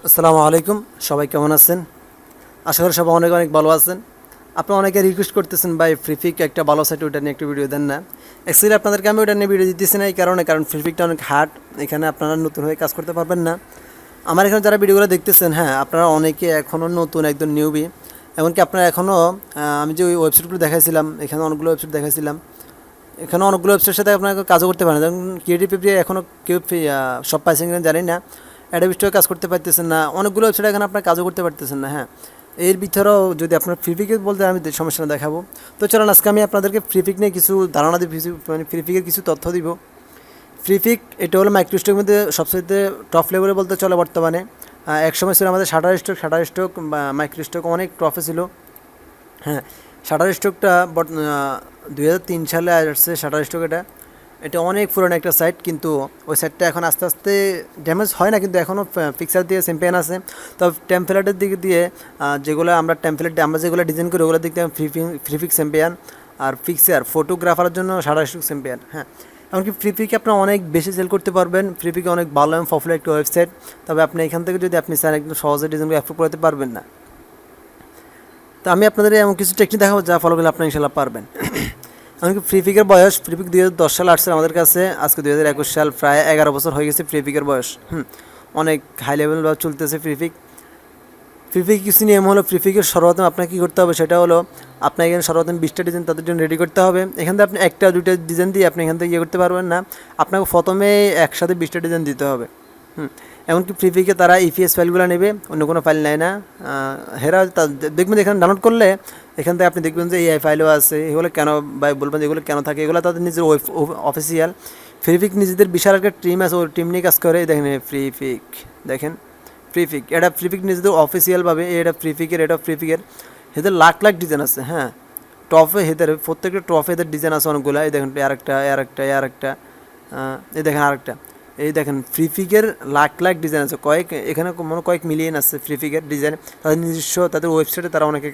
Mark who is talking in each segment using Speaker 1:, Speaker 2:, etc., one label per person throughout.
Speaker 1: আসসালামু আলাইকুম। সবাই কেমন আছেন? আশা করি সবাই অনেক অনেক ভালো আছেন। আপনারা অনেকে রিকোয়েস্ট করতেছেন ভাই ফ্রিপিক একটা ভালো সাইট, ওটা নিয়ে একটু ভিডিও দেন না। অ্যাকচুয়ালি আপনাদেরকে আমি ওটা নিয়ে ভিডিও দিতেছি না এই কারণে, কারণ ফ্রিপিকটা অনেক হার্ড। এখানে আপনারা নতুন হয়ে কাজ করতে পারবেন না। আমার এখানে যারা ভিডিওগুলো দেখতেছেন, হ্যাঁ আপনারা অনেকে এখনও নতুন, একদম নিউবি। এমনকি আপনারা এখনও আমি যে ওই ওয়েবসাইটগুলো দেখাইছিলাম, এখানে অনেকগুলো ওয়েবসাইট দেখাইছিলাম, এখানে অনেকগুলো ওয়েবসাইটের সাথে আপনাকে কাজও করতে পারেন। যেমন ক্রিয়েটিভ এখনও কেউ সব পাইছেন কিনা জানি না, অ্যাডোবিস্টও কাজ করতে পারতেছেন না, অনেকগুলো ওয়েবসাইট এখানে আপনার কাজও করতে পারতেছেন না। হ্যাঁ, এর ভিতরেও যদি আপনার ফ্রিপিকের বলতে আমি সমস্যা দেখাবো। তো চলুন আজকে আমি আপনাদেরকে ফ্রিপিক নিয়ে কিছু ধারণা দিব, মানে ফ্রিপিকের কিছু তথ্য দিব। ফ্রিপিক এটা হলো মাইক্রোস্টকের মধ্যে সবচেয়ে টপ লেভেলে বলতে চলে বর্তমানে। এক সময় ছিল আমাদের শাটার স্টক বা মাইক্রোস্টক অনেক টপে ছিল। হ্যাঁ, শাটার স্টকটা 2003 সালে আসছে শাটার স্টক। এটা অনেক পুরনো একটা সাইট, কিন্তু ওই সাইটটা এখন আস্তে আস্তে ড্যামেজ হয় না, কিন্তু এখনও পিকচার দিয়ে চ্যাম্পিয়ন আছে। তো টেমপ্লেটের দিক দিয়ে যেগুলো আমরা যেগুলো ডিজাইন করি ওগুলোর দিক দিয়ে ফ্রিপিক চ্যাম্পিয়ন, আর পিকচার ফটোগ্রাফারের জন্য শাটার স্টক চ্যাম্পিয়ন। হ্যাঁ, এমনকি ফ্রিপিকে আপনি অনেক বেশি সেল করতে পারবেন। ফ্রিপিকে অনেক ভালো এবং পপুলার একটা ওয়েবসাইট। তবে আপনি এখান থেকে যদি আপনি চান একদম সহজে ডিজাইনগুলো অ্যাপ্রুভ করতে পারবেন না। তো আমি আপনাদের এমন কিছু টেকনিক দেখাবো যা ফলো করলে আপনি ইনশাল্লাহ পারবেন। এমনকি ফ্রিপিকের বয়স, ফ্রিপিক 2010 সালে আসছে আমাদের কাছে, আজকে 2021 সাল, প্রায় 11 বছর হয়ে গেছে ফ্রিপিকের বয়স। অনেক হাই লেভেল চলতেছে ফ্রিপিক। ফ্রিপিক কিছু নিয়ম হলো, ফ্রিপিকের সর্বপ্রথম আপনাকে কী করতে হবে সেটা হলো, আপনার এখানে সর্বপ্রথম 20টা ডিজাইন তাদের জন্য রেডি করতে হবে। এখান থেকে আপনি একটা দুইটা ডিজাইন দিয়ে আপনি এখান থেকে ইয়ে করতে পারবেন না, আপনাকে প্রথমে একসাথে 20টা ডিজাইন দিতে হবে। এমনকি ফ্রিপিকে তারা ইপিএস ফাইলগুলো নেবে, অন্য কোনো ফাইল নেয় না। হেরা দেখবেন এখানে ডাউনলোড করলে এখান থেকে আপনি দেখবেন যে এই ফাইলও আছে, এগুলো কেন ভাই বলবেন এগুলো কেন থাকে, এগুলো তাদের নিজের অফিসিয়াল। ফ্রিপিক নিজেদের বিশাল একটা টিম আছে, ওই টিম নিয়ে কাজ করে। দেখেন দেখেন ফ্রিপিক, এটা ফ্রিপিক নিজেদের অফিসিয়ালভাবে, এটা ফ্রিপিকের এদের লাখ লাখ ডিজাইন আছে। হ্যাঁ, টপে এদের প্রত্যেকটা টপে এদের ডিজাইন আছে অনেকগুলো। এই দেখেন আরেকটা এই দেখেন আরেকটা, এই দেখেন ফ্রিপিকের লাখ লাখ ডিজাইন আছে, এখানে কয়েক মিলিয়ন আছে ফ্রিপিকের ডিজাইন। তাদের নিজস্ব তাদের ওয়েবসাইটে তারা অনেকে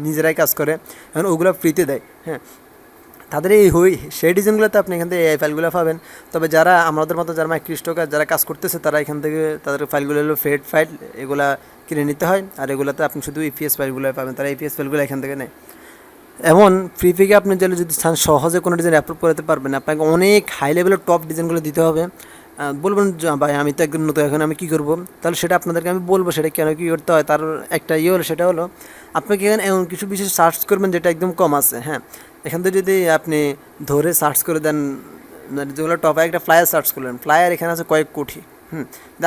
Speaker 1: নিজেরাই কাজ করে, এখন ওগুলো ফ্রিতে দেয়। হ্যাঁ, তাদের সেই ডিজাইনগুলোতে আপনি এখান থেকে এই ফাইলগুলো পাবেন। তবে যারা আমাদের মতো যারা মাইক্রোস্টকার যারা কাজ করতেছে, তারা এখান থেকে তাদের ফাইলগুলো হলো ফেড ফাইল, এগুলা কিনে নিতে হয়। আর এগুলোতে আপনি শুধু ইপিএস ফাইলগুলো পাবেন, তারা ইপিএস ফাইলগুলো এখান থেকে নেয়। এমন ফ্রিপিকে আপনি যদি চান সহজে কোনো ডিজাইন অ্যাপ্রুভ করতে পারবেন, আপনাকে অনেক হাই লেভেলের টপ ডিজাইনগুলো দিতে হবে। বলবেন ভাই আমি তো একদম নতুন, এখন আমি কী করবো? তাহলে সেটা আপনাদেরকে আমি বলবো সেটা কেন কী করতে হয়। তার একটা হলো, সেটা হলো আপনাকে এখানে এমন কিছু বিশেষ সার্চ করবেন যেটা একদম কম আছে। হ্যাঁ, এখান থেকে যদি আপনি ধরে সার্চ করে দেন, যেগুলো টপে একটা ফ্লায়ার সার্চ করলেন, ফ্লায়ার এখানে আছে কয়েক কোটি।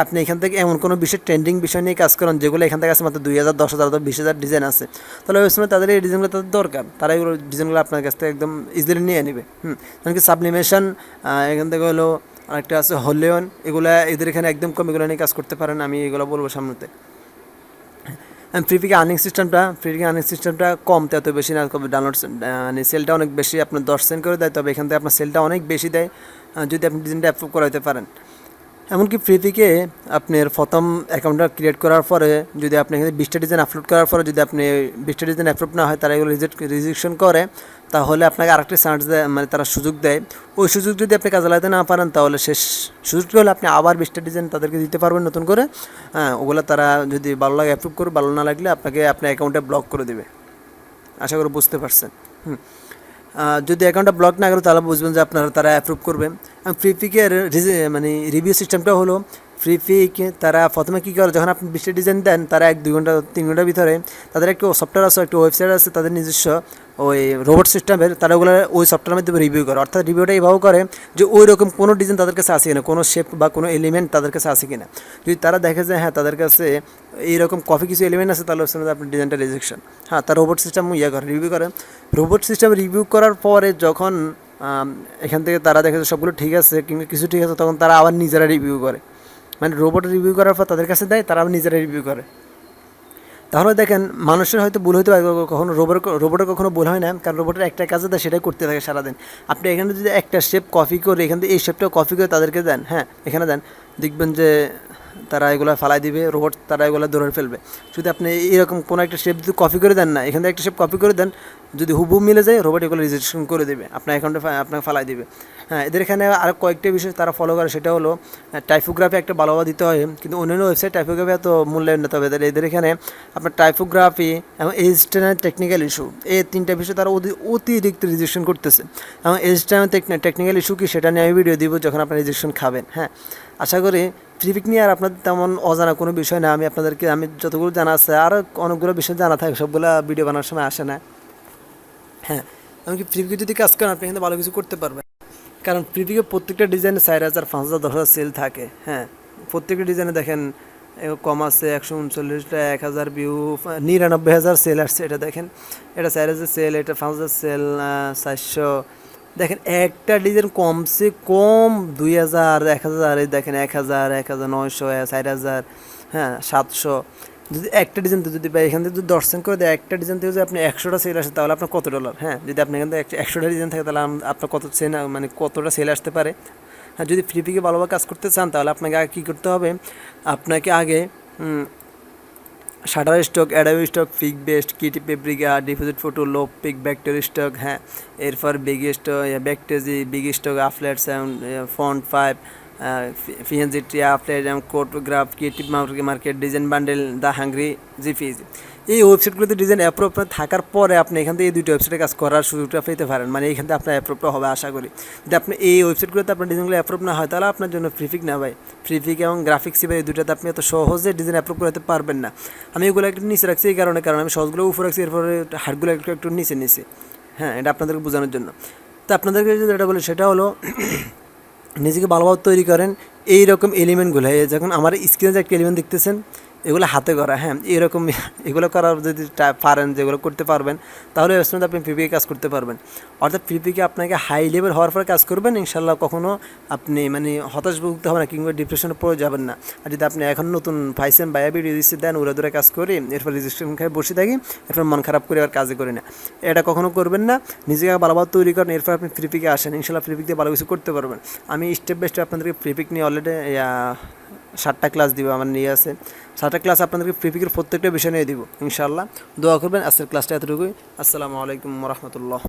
Speaker 1: আপনি এখান থেকে এমন কোনো বিশেষ ট্রেন্ডিং বিষয় নিয়ে কাজ করেন যেগুলো এখান থেকে আছে মাত্র 2000, 10,000 অথবা 20,000 ডিজাইন আছে, তাহলে ওই সময় তাদের এই ডিজাইনগুলো তাদের দরকার, তারা এগুলো ডিজাইনগুলো আপনার কাছ থেকে একদম ইজিলি নিয়ে নেবে। এমনকি সাবলিমেশন এখান থেকে হলো, আরেকটা আছে হলিয়ন, এদের এখানে একদম কম, এগুলো নিয়ে কাজ করতে পারেন, আমি এগুলো বলবো সামনেতে। ফ্রিপিকে আর্নিং সিস্টেমটা কম, এত বেশি না, তবে ডাউনলোড মানে সেলটা অনেক বেশি, আপনার 10 সেন্ট করে দেয়, তবে এখান থেকে আপনার সেলটা অনেক বেশি দেয় যদি আপনি ডিজাইনটা অ্যাপ্রুভ করাতে পারেন। এমনকি ফ্রিপিকে আপনার প্রথম অ্যাকাউন্টটা ক্রিয়েট করার পরে যদি আপনি এখানে 20টা ডিজাইন আপলোড করার পরে যদি আপনি 20টা ডিজাইন অ্যাপ্রুভ না হয়, তারা এগুলো রিজেকশন করে, তাহলে আপনাকে আরেকটা চান্স দেয়, মানে তারা সুযোগ দেয়। ওই সুযোগ যদি আপনি কাজে লাগাতে না পারেন, তাহলে শেষ সুযোগটা হলে আপনি আবার 20টা ডিজাইন তাদেরকে দিতে পারবেন নতুন করে। হ্যাঁ, ওগুলো তারা যদি ভালো লাগে অ্যাপ্রুভ করে, ভালো না লাগলে আপনাকে আপনার অ্যাকাউন্টে ব্লক করে দেবে। আশা করি বুঝতে পারছেন। যদি অ্যাকাউন্টটা ব্লক না করে তাহলে বুঝবেন যে তারা অ্যাপ্রুভ করবে। ফ্রিপিকের মানে রিভিউ সিস্টেমটা হলো, ফ্রিপিক তারা প্রথমে কী করে, যখন আপনি 20টা ডিজাইন দেন, তারা 1-2 ঘন্টা 3 ঘন্টার ভিতরে তাদের একটা সফটওয়্যার আছে, একটা ওয়েবসাইট আছে তাদের নিজস্ব, ওই রোবট সিস্টেমের, তারা ওগুলো ওই সফটওয়্যারের মাধ্যমে রিভিউ করে। অর্থাৎ রিভিউটা এইভাবে করে যে ওই রকম কোনো ডিজাইন তাদের কাছে আসে কিনা, কোনো শেপ বা কোনো এলিমেন্ট তাদের কাছে আসে কিনা। যদি তারা দেখে যে হ্যাঁ তাদের কাছে এইরকম কিছু এলিমেন্ট আছে, তাহলে ওর সঙ্গে আপনার ডিজাইনটা রিজেকশন। হ্যাঁ, তার রোবট সিস্টেম রিভিউ করে। রোবট সিস্টেম রিভিউ করার পরে যখন এখান থেকে তারা দেখে যে সবগুলো ঠিক আছে কিংবা কিছু ঠিক আছে, তখন তারা আবার নিজেরা রিভিউ করে, মানে রোবট রিভিউ করার পর তাদের কাছে দেয়, তারা আবার নিজেরা রিভিউ করে। তাহলে দেখেন মানুষের হয়তো ভুল হতে পারে, কখনো রোবটের কখনো ভুল হয় না, কারণ রোবটের একটা কাজে দেয় সেটাই করতে থাকে সারাদিন। আপনি এখানে যদি একটা শেপ কপি করে এখান থেকে এই শেপটা কপি করে তাদেরকে দেন, হ্যাঁ এখানে দেন, দেখবেন যে তারা এগুলো ফালাই দিবে, রোবট তারা এগুলো ধরে ফেলবে। যদি আপনি এরকম কোনো একটা শেপ যদি কপি করে দেন না, এখান থেকে একটা শেপ কপি করে দেন, যদি হুবহু মিলে যায় রোবট এগুলো রেজিস্ট্রেশন করে দেবে, আপনার অ্যাকাউন্টে আপনাকে ফালাই দিবে। হ্যাঁ, এদের এখানে আর কয়েকটা বিষয় তারা ফলো করে, সেটা হলো টাইপোগ্রাফি একটা ভালোভাবে দিতে হয়, কিন্তু অন্যান্য ওয়েবসাইট টাইপোগ্রাফি এত মূল্যায়ন নিতে হবে। এদের এখানে আপনার টাইপোগ্রাফি এবং এডিশনাল টেকনিক্যাল ইস্যু, এই তিনটা বিষয় তারা অতিরিক্ত রেজিস্ট্রেশন করতেছে। এবং এডিশনাল টেকনিক্যাল ইস্যু কি সেটা নিয়ে আমি ভিডিও দিব যখন আপনার রেজিস্ট্রেশন খাবেন। হ্যাঁ, আশা করি ফ্রিপিক নিয়ে আর আপনাদের তেমন অজানা কোনো বিষয় না। আমি যতগুলো জানা আছে আরও অনেকগুলো বিষয় জানা থাকে, সবগুলো ভিডিও বানানোর সময় আসে না। হ্যাঁ, এমনকি ফ্রিপিকে যদি কাজ করেন আপনি কিন্তু ভালো কিছু করতে পারবেন, কারণ ফ্রিপিকে প্রত্যেকটা ডিজাইনে 4,000, 5,000, 10,000 সেল থাকে। হ্যাঁ, প্রত্যেকটা ডিজাইনে দেখেন কম আছে 139টা, 1,000 ভিউ, 99,000 সেল আসছে। এটা দেখেন, এটা 4,000 সেল, এটা 5,000 সেল, 400। দেখেন একটা ডিজাইন কমসে কম 2,000, 1,000, এই দেখেন 1,000, 1,900, 4,000, হ্যাঁ 700। যদি একটা ডিজাইন যদি এখান থেকে যদি 10 করে দেয়, একটা ডিজাইন থেকে যদি আপনি 100টা সেল আসে তাহলে আপনার কত ডলার? হ্যাঁ, যদি আপনি এখান থেকে 100টা ডিজাইন থাকে তাহলে আপনার কত সেল, মানে কতটা সেল আসতে পারে? হ্যাঁ, যদি ফ্রিপিকে ভালোভাবে কাজ করতে চান তাহলে আপনাকে আগে কী করতে হবে, আপনাকে আগে Shutterstock, Adobe Stock, Pikbest, কিটি পেপ্রিকা, Depositphotos, Lovepik, VectorStock, হ্যাঁ এরপর Bigstock, Vecteezy, Bigstock, আপলেট, ফন্ট 5, পিএনজি ট্রি, আপলেট, কোটোগ্রাফ, Creative Market, Design Bundles, the Hungry, JPEG. এই ওয়েবসাইটগুলোতে ডিজাইন অ্যাপ্রুভ থাকার পরে আপনি এখান থেকে এই দুটো ওয়েবসাইটে কাজ করার সুযোগটা পেতে পারেন, মানে এখান থেকে আপনার অ্যাপ্রুভটা হবে আশা করি। যদি আপনি এই ওয়েবসাইটগুলোতে আপনার ডিজাইনগুলো অ্যাপ্রুভ না হয় তাহলে আপনার জন্য ফ্রিপিক না ভাই। ফ্রিপিক এবং গ্রাফিক্স এই দুটোতে আপনি এত সহজে ডিজাইন অ্যাপ্রুভ করতে পারবেন না। আমি এগুলো একটু নিচে রাখছি এই কারণে, কারণ আমি সহজগুলো উপরে রাখছি, এরপরে হার্ডগুলো একটু নিচে। হ্যাঁ, এটা আপনাদেরকে বোঝানোর জন্য। তো আপনাদেরকে যদি এটা বলি সেটা হলো নিজেকে ভালোভাবে তৈরি করেন এইরকম এলিমেন্টগুলো। যখন আমার স্ক্রিনে যে একটা এলিমেন্ট দেখতেছেন এগুলো হাতে করা, হ্যাঁ এরকম এগুলো করার যদি পারেন, যেগুলো করতে পারবেন তাহলে ওয়েবসাইটে আপনি ফ্রিপিকে কাজ করতে পারবেন। অর্থাৎ ফ্রিপিকে আপনাকে হাই লেভেল হওয়ার পরে কাজ করবেন, ইনশাল্লাহ কখনও আপনি মানে হতাশ ভুগতে হবে না কিংবা ডিপ্রেশনে পড়ে যাবেন না। আর যদি আপনি এখন নতুন পাইছেন বাইরে ভিডিও দিচ্ছে দেন উড়ে দূরে কাজ করি, এরপর রেজিস্ট্রেশন খেয়ে বসে থাকি, এরপর মন খারাপ করে আর কাজে করি না, এটা কখনো করবেন না। নিজেকে ভালোভাবে তৈরি করেন, এরপর আপনি ফ্রিপিকে আসেন, ইনশাল্লাহ ফ্রিপিক দিয়ে ভালো কিছু করতে পারবেন। আমি স্টেপ বাই স্টেপ আপনাদেরকে ফ্রিপিক নিয়ে অলরেডি 7টা ক্লাস দিব, আমার নিয়ে আছে 7টা ক্লাস আপনাদেরকে ফ্রিপিকের প্রত্যেকটা বিষয় নিয়ে দিব ইনশাআল্লাহ। দোয়া করবেন। আজকের ক্লাসটা এতটুকুই। আসসালামু আলাইকুম ওয়া রাহমাতুল্লাহ।